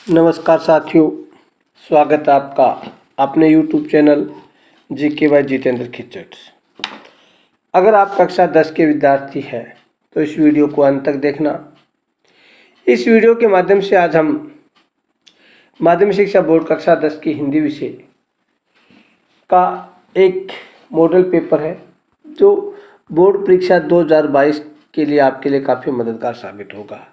नमस्कार साथियों, स्वागत है आपका अपने YouTube channel GK by Jitendra Khichar. अगर आप कक्षा 10 के विद्यार्थी हैं तो इस वीडियो को अंत तक देखना। इस वीडियो के माध्यम से आज हम माध्यमिक शिक्षा बोर्ड कक्षा 10 की हिंदी विषय का एक मॉडल पेपर है जो बोर्ड परीक्षा 2022 के लिए आपके लिए काफ़ी मददगार साबित होगा।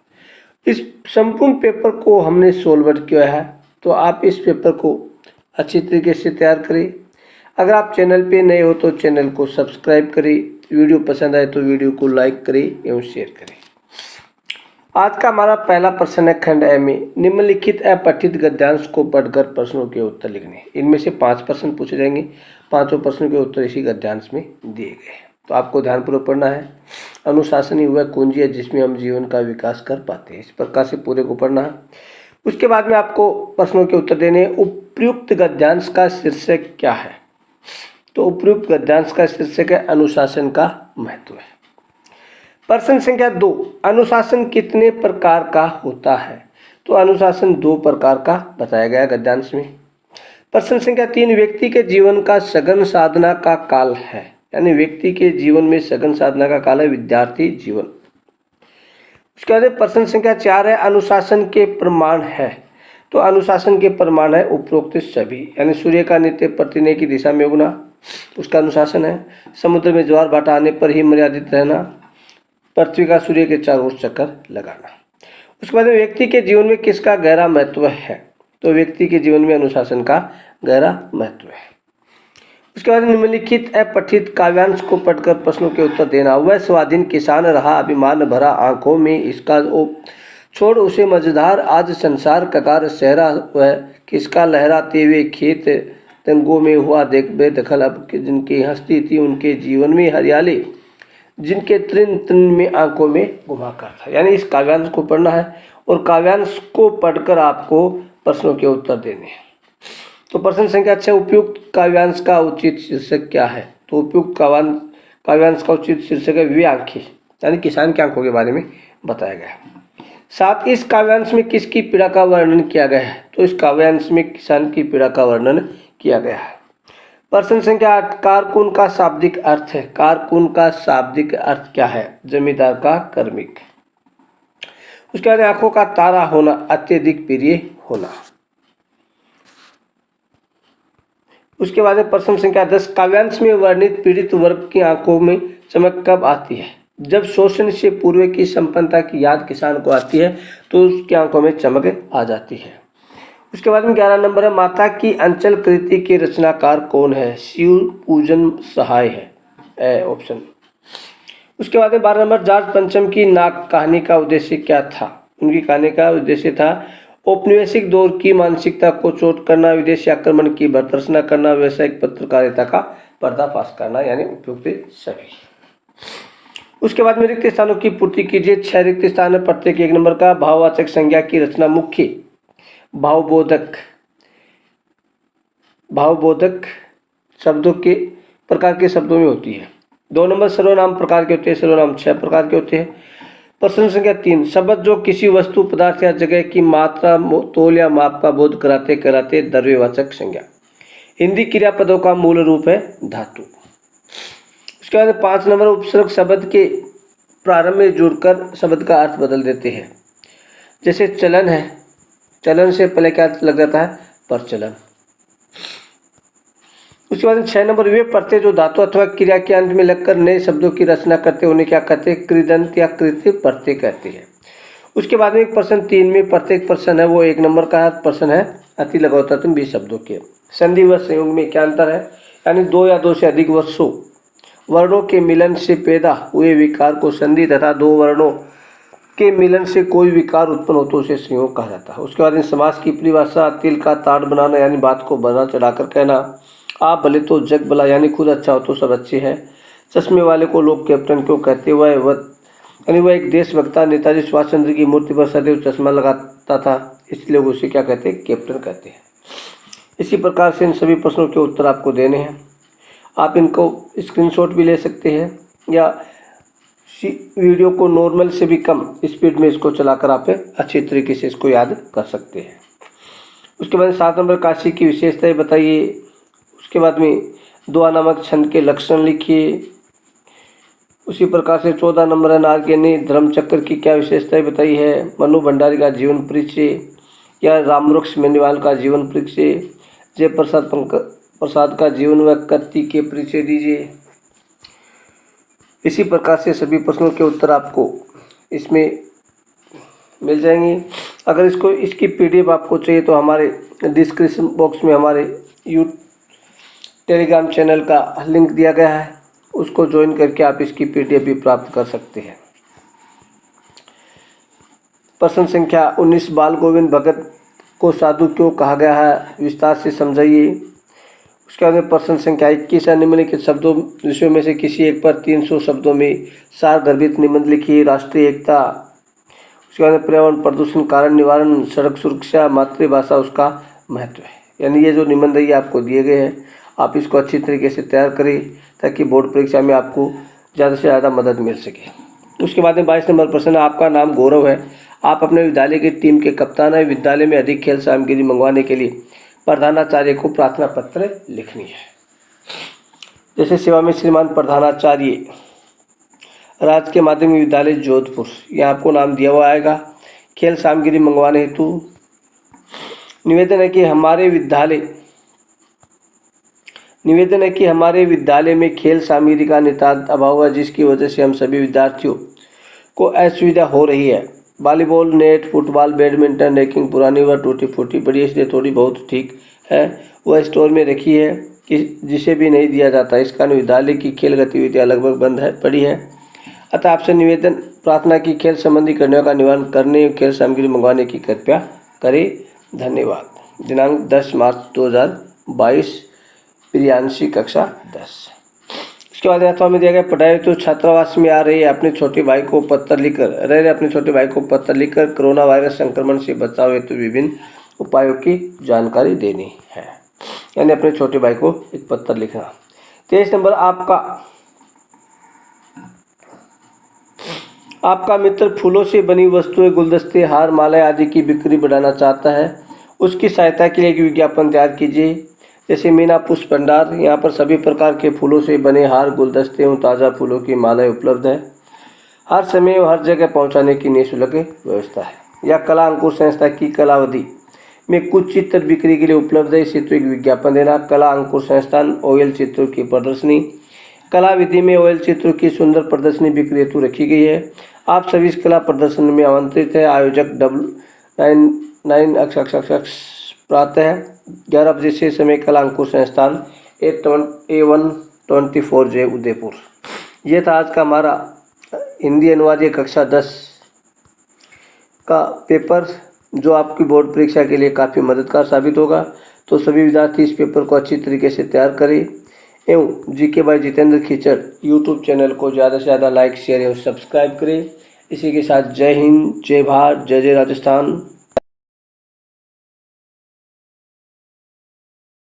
इस संपूर्ण पेपर को हमने सोल्वर किया है, तो आप इस पेपर को अच्छी तरीके से तैयार करें। अगर आप चैनल पे नए हो तो चैनल को सब्सक्राइब करें, वीडियो पसंद आए तो वीडियो को लाइक करें एवं शेयर करें। आज का हमारा पहला प्रश्न है खंड ए में निम्नलिखित अपठित गद्यांश को पढ़कर प्रश्नों के उत्तर लिखने। इनमें से 5 प्रश्न पूछे जाएंगे, पांचों प्रश्नों के उत्तर इसी गद्यांश में दिए गए हैं, तो आपको ध्यानपूर्वक पढ़ना है। अनुशासन ही वह कुंजी है जिसमें हम जीवन का विकास कर पाते हैं, इस प्रकार से पूरे को पढ़ना है। उसके बाद में आपको प्रश्नों के उत्तर देने। उपयुक्त गद्यांश का शीर्षक क्या है? तो उपयुक्त गद्यांश का शीर्षक है अनुशासन का महत्व है। प्रश्न संख्या 2, अनुशासन कितने प्रकार का होता है? तो अनुशासन 2 प्रकार का बताया गया गद्यांश में। प्रश्न संख्या 3, व्यक्ति के जीवन का सघन साधना का काल है, यानी व्यक्ति के जीवन में सघन साधना का काल है विद्यार्थी जीवन। उसके बाद प्रश्न संख्या 4 है अनुशासन के प्रमाण है। तो अनुशासन के प्रमाण है उपरोक्त सभी, यानी सूर्य का नित्य प्रतिनय की दिशा में उगना उसका अनुशासन है, समुद्र में ज्वार भाटा आने पर ही मर्यादित रहना, पृथ्वी का सूर्य के चारों ओर चक्कर लगाना। उसके बाद व्यक्ति के जीवन में किसका गहरा महत्व है? तो व्यक्ति के जीवन में अनुशासन का गहरा महत्व है। उसके बाद निम्नलिखित अपठित काव्यांश को पढ़कर प्रश्नों के उत्तर देना। वह स्वाधीन किसान रहा, अभिमान भरा आंखों में इसका छोड़ उसे मझधार, आज संसार ककार सहरा, वह किसका लहराते हुए खेत तंगों में हुआ देख बेदखल। अब जिनकी हस्ती थी उनके जीवन में हरियाली, जिनके तृण तृण में आंखों में घुमाकर था। यानी इस काव्यांश को पढ़ना है और काव्यांश को पढ़कर आपको प्रश्नों के उत्तर देने हैं। तो प्रश्न संख्या 6, उपयुक्त काव्यांश का उचित शीर्षक क्या है? तो उपयुक्त काव्यांश का उचित शीर्षक है वे आंखें, यानी किसान की आंखों के बारे में बताया गया है। 7, इस काव्यांश में किसकी पीड़ा का वर्णन किया गया है? तो इस काव्यांश में किसान की पीड़ा का वर्णन किया गया है। प्रश्न संख्या 8, कारकुन का शाब्दिक अर्थ है। कारकुन का शाब्दिक अर्थ क्या है? जमींदार का कार्मिक। उसके बाद आंखों का तारा होना, अत्यधिक प्रिय होना। उसके बाद प्रश्न संख्या 10, काव्यांश में वर्णित पीड़ित वर्ग की आंखों में चमक कब आती है? जब शोषण से पूर्व की संपन्नता की याद किसान को आती है तो उसकी आंखों में चमक आ जाती है। उसके बाद में 11 नंबर है माता की अंचल कृति के रचनाकार कौन है? शिव पूजन सहाय है ऑप्शन। उसके बाद में 12 नंबर, जॉर्ज पंचम की नाक कहानी का उद्देश्य क्या था? उनकी कहानी का उद्देश्य था औपनिवेशिक दौर की मानसिकता को चोट करना, विदेशी आक्रमण की भर्त्सना करना, व्यावसायिक पत्रकारिता का पर्दाफाश करना, यानी उपयुक्त सभी। उसके बाद में रिक्त स्थानों की पूर्ति कीजिए। 6 रिक्त स्थान है, प्रत्येक 1 नंबर का। भाववाचक संज्ञा की रचना मुख्य भावबोधक शब्दों के प्रकार के शब्दों में होती है। 2 नंबर, सर्वनाम प्रकार के होते हैं। सर्वनाम 6 प्रकार के होते हैं। प्रश्न संख्या 3, शब्द जो किसी वस्तु पदार्थ या जगह की मात्रा तोल या माप का बोध कराते कराते द्रव्यवाचक संज्ञा। हिंदी क्रियापदों का मूल रूप है धातु। उसके बाद 5 नंबर, उपसर्ग शब्द के प्रारंभ में जुड़कर शब्द का अर्थ बदल देते हैं। जैसे चलन है, चलन से पहले क्या लग जाता है? प्रचलन। उसके बाद 6 नंबर, वे प्रत्यय जो धातु अथवा क्रिया के अंत में लगकर नए शब्दों की रचना करते उन्हें क्या कहते हैं? कृदंत या कृत्य प्रत्यय कहते हैं। उसके बाद में एक प्रश्न 3 में प्रत्येक प्रश्न है वो 1 नंबर का प्रश्न है अति लघुतम 20 शब्दों के। संधि व संयोग में क्या अंतर है? यानी 2 या 2 से अधिक वर्णों के मिलन से पैदा हुए विकार को संधि तथा 2 वर्णों के मिलन से कोई विकार उत्पन्न हो तो उसे संयोग कहा जाता है। उसके बाद समास की परिभाषा, तिल का ताड़ बनाना, यानी बात को बढ़ा चढ़ाकर कहना। आप भले तो जग भला, यानी खुद अच्छा हो तो सब अच्छे हैं। चश्मे वाले को लोग कैप्टन क्यों कहते? वह एक देशभक्ता नेताजी सुभाष चंद्र की मूर्ति पर सदैव चश्मा लगाता था, इसलिए लोग उसे क्या कहते हैं? कैप्टन कहते हैं। इसी प्रकार से इन सभी प्रश्नों के उत्तर आपको देने हैं। आप इनको स्क्रीनशॉट भी ले सकते हैं या वीडियो को नॉर्मल से भी कम स्पीड में इसको चलाकर आप अच्छी तरीके से इसको याद कर सकते हैं। उसके बाद 7 नंबर काशी की विशेषताएं बताइए। उसके बाद में दुआ नामक छंद के लक्षण लिखिए। उसी प्रकार से 14 नंबर है नारगे ने धर्मचक्र की क्या विशेषताएं बताई है। मनु भंडारी का जीवन परिचय या रामवृक्ष मेनीवाल का जीवन परिचय, जय प्रसाद का जीवन व कृति के परिचय दीजिए। इसी प्रकार से सभी प्रश्नों के उत्तर आपको इसमें मिल जाएंगे। अगर इसकी पीडीएफ आपको चाहिए तो हमारे डिस्क्रिप्शन बॉक्स में हमारे टेलीग्राम चैनल का लिंक दिया गया है, उसको ज्वाइन करके आप इसकी पीडीएफ भी प्राप्त कर सकते हैं। प्रश्न संख्या 19, बाल गोविंद भगत को साधु क्यों कहा गया है, विस्तार से समझाइए। उसके बाद में प्रश्न संख्या 21 है, निम्नलिखित शब्दों विषयों में से किसी एक पर 300 शब्दों में सारगर्भित निबंध लिखिए। राष्ट्रीय एकता, उसके बाद में पर्यावरण प्रदूषण कारण निवारण, सड़क सुरक्षा, मातृभाषा उसका महत्व है। यानी ये जो निबंध है ये आपको दिए गए हैं, आप इसको अच्छी तरीके से तैयार करें ताकि बोर्ड परीक्षा में आपको ज़्यादा से ज़्यादा मदद मिल सके। उसके बाद में 22 नंबर प्रश्न, आपका नाम गौरव है, आप अपने विद्यालय की टीम के कप्तान हैं, विद्यालय में अधिक खेल सामग्री मंगवाने के लिए प्रधानाचार्य को प्रार्थना पत्र लिखनी है। जैसे सेवा में श्रीमान प्रधानाचार्य, राजकीय माध्यमिक विद्यालय जोधपुर, यहाँ आपको नाम दिया हुआ आएगा। खेल सामग्री मंगवाने हेतु निवेदन है कि हमारे विद्यालय में खेल सामग्री का नितांत अभाव है, जिसकी वजह से हम सभी विद्यार्थियों को असुविधा हो रही है। Volleyball, net, football, badminton ranking पुरानी व टूटी फूटी पड़ी है, इसलिए थोड़ी बहुत ठीक है, वह स्टोर में रखी है कि जिसे भी नहीं दिया जाता। इस कारण विद्यालय की खेल गतिविधियाँ लगभग बंद पड़ी है। अतः आपसे निवेदन प्रार्थना की खेल संबंधी कठिनाइयों का निवारण करने खेल सामग्री मंगवाने की कृपया करें, धन्यवाद। दिनांक 10 मार्च 2022, प्रियांशी कक्षा 10। इसके बाद अथवा में दिया गया, पढ़ाई तो छात्रावास में आ रही है, अपने छोटे भाई को पत्र लिखकर कोरोना वायरस संक्रमण से बचाव हेतु विभिन्न उपायों की जानकारी देनी है। यानी अपने छोटे भाई को एक पत्र लिखना। 23 नंबर, आपका मित्र फूलों से बनी वस्तुएं, गुलदस्ते, हार, मालाएं आदि की बिक्री बढ़ाना चाहता है, उसकी सहायता के लिए एक विज्ञापन तैयार कीजिए। जैसे मीना पुष्प भंडार, यहाँ पर सभी प्रकार के फूलों से बने हार, गुलदस्ते एवं ताज़ा फूलों की मालाएं उपलब्ध है। हर समय और हर जगह पहुँचाने की निःशुल्क व्यवस्था है। या कला अंकुर संस्था की कलावधि में कुछ चित्र बिक्री के लिए उपलब्ध है, इसे तो एक विज्ञापन देना। कला अंकुर संस्थान ऑयल चित्रों की प्रदर्शनी, कला विधि में ऑयल चित्रों की सुंदर प्रदर्शनी बिक्री हेतु रखी गई है। आप सभी इस कला प्रदर्शन में आमंत्रित है। आयोजक 99 प्रातः 11 बजे से समय, कला अंकुर संस्थान A124J उदयपुर। ये था आज का हमारा हिंदी अनुवाद कक्षा 10 का पेपर, जो आपकी बोर्ड परीक्षा के लिए काफ़ी मददगार साबित होगा। तो सभी विद्यार्थी इस पेपर को अच्छी तरीके से तैयार करें एवं GK by Jitendra Khichar YouTube channel को ज़्यादा से ज़्यादा लाइक, शेयर एवं सब्सक्राइब करें। इसी के साथ जय हिंद, जय भारत, जय जय राजस्थान।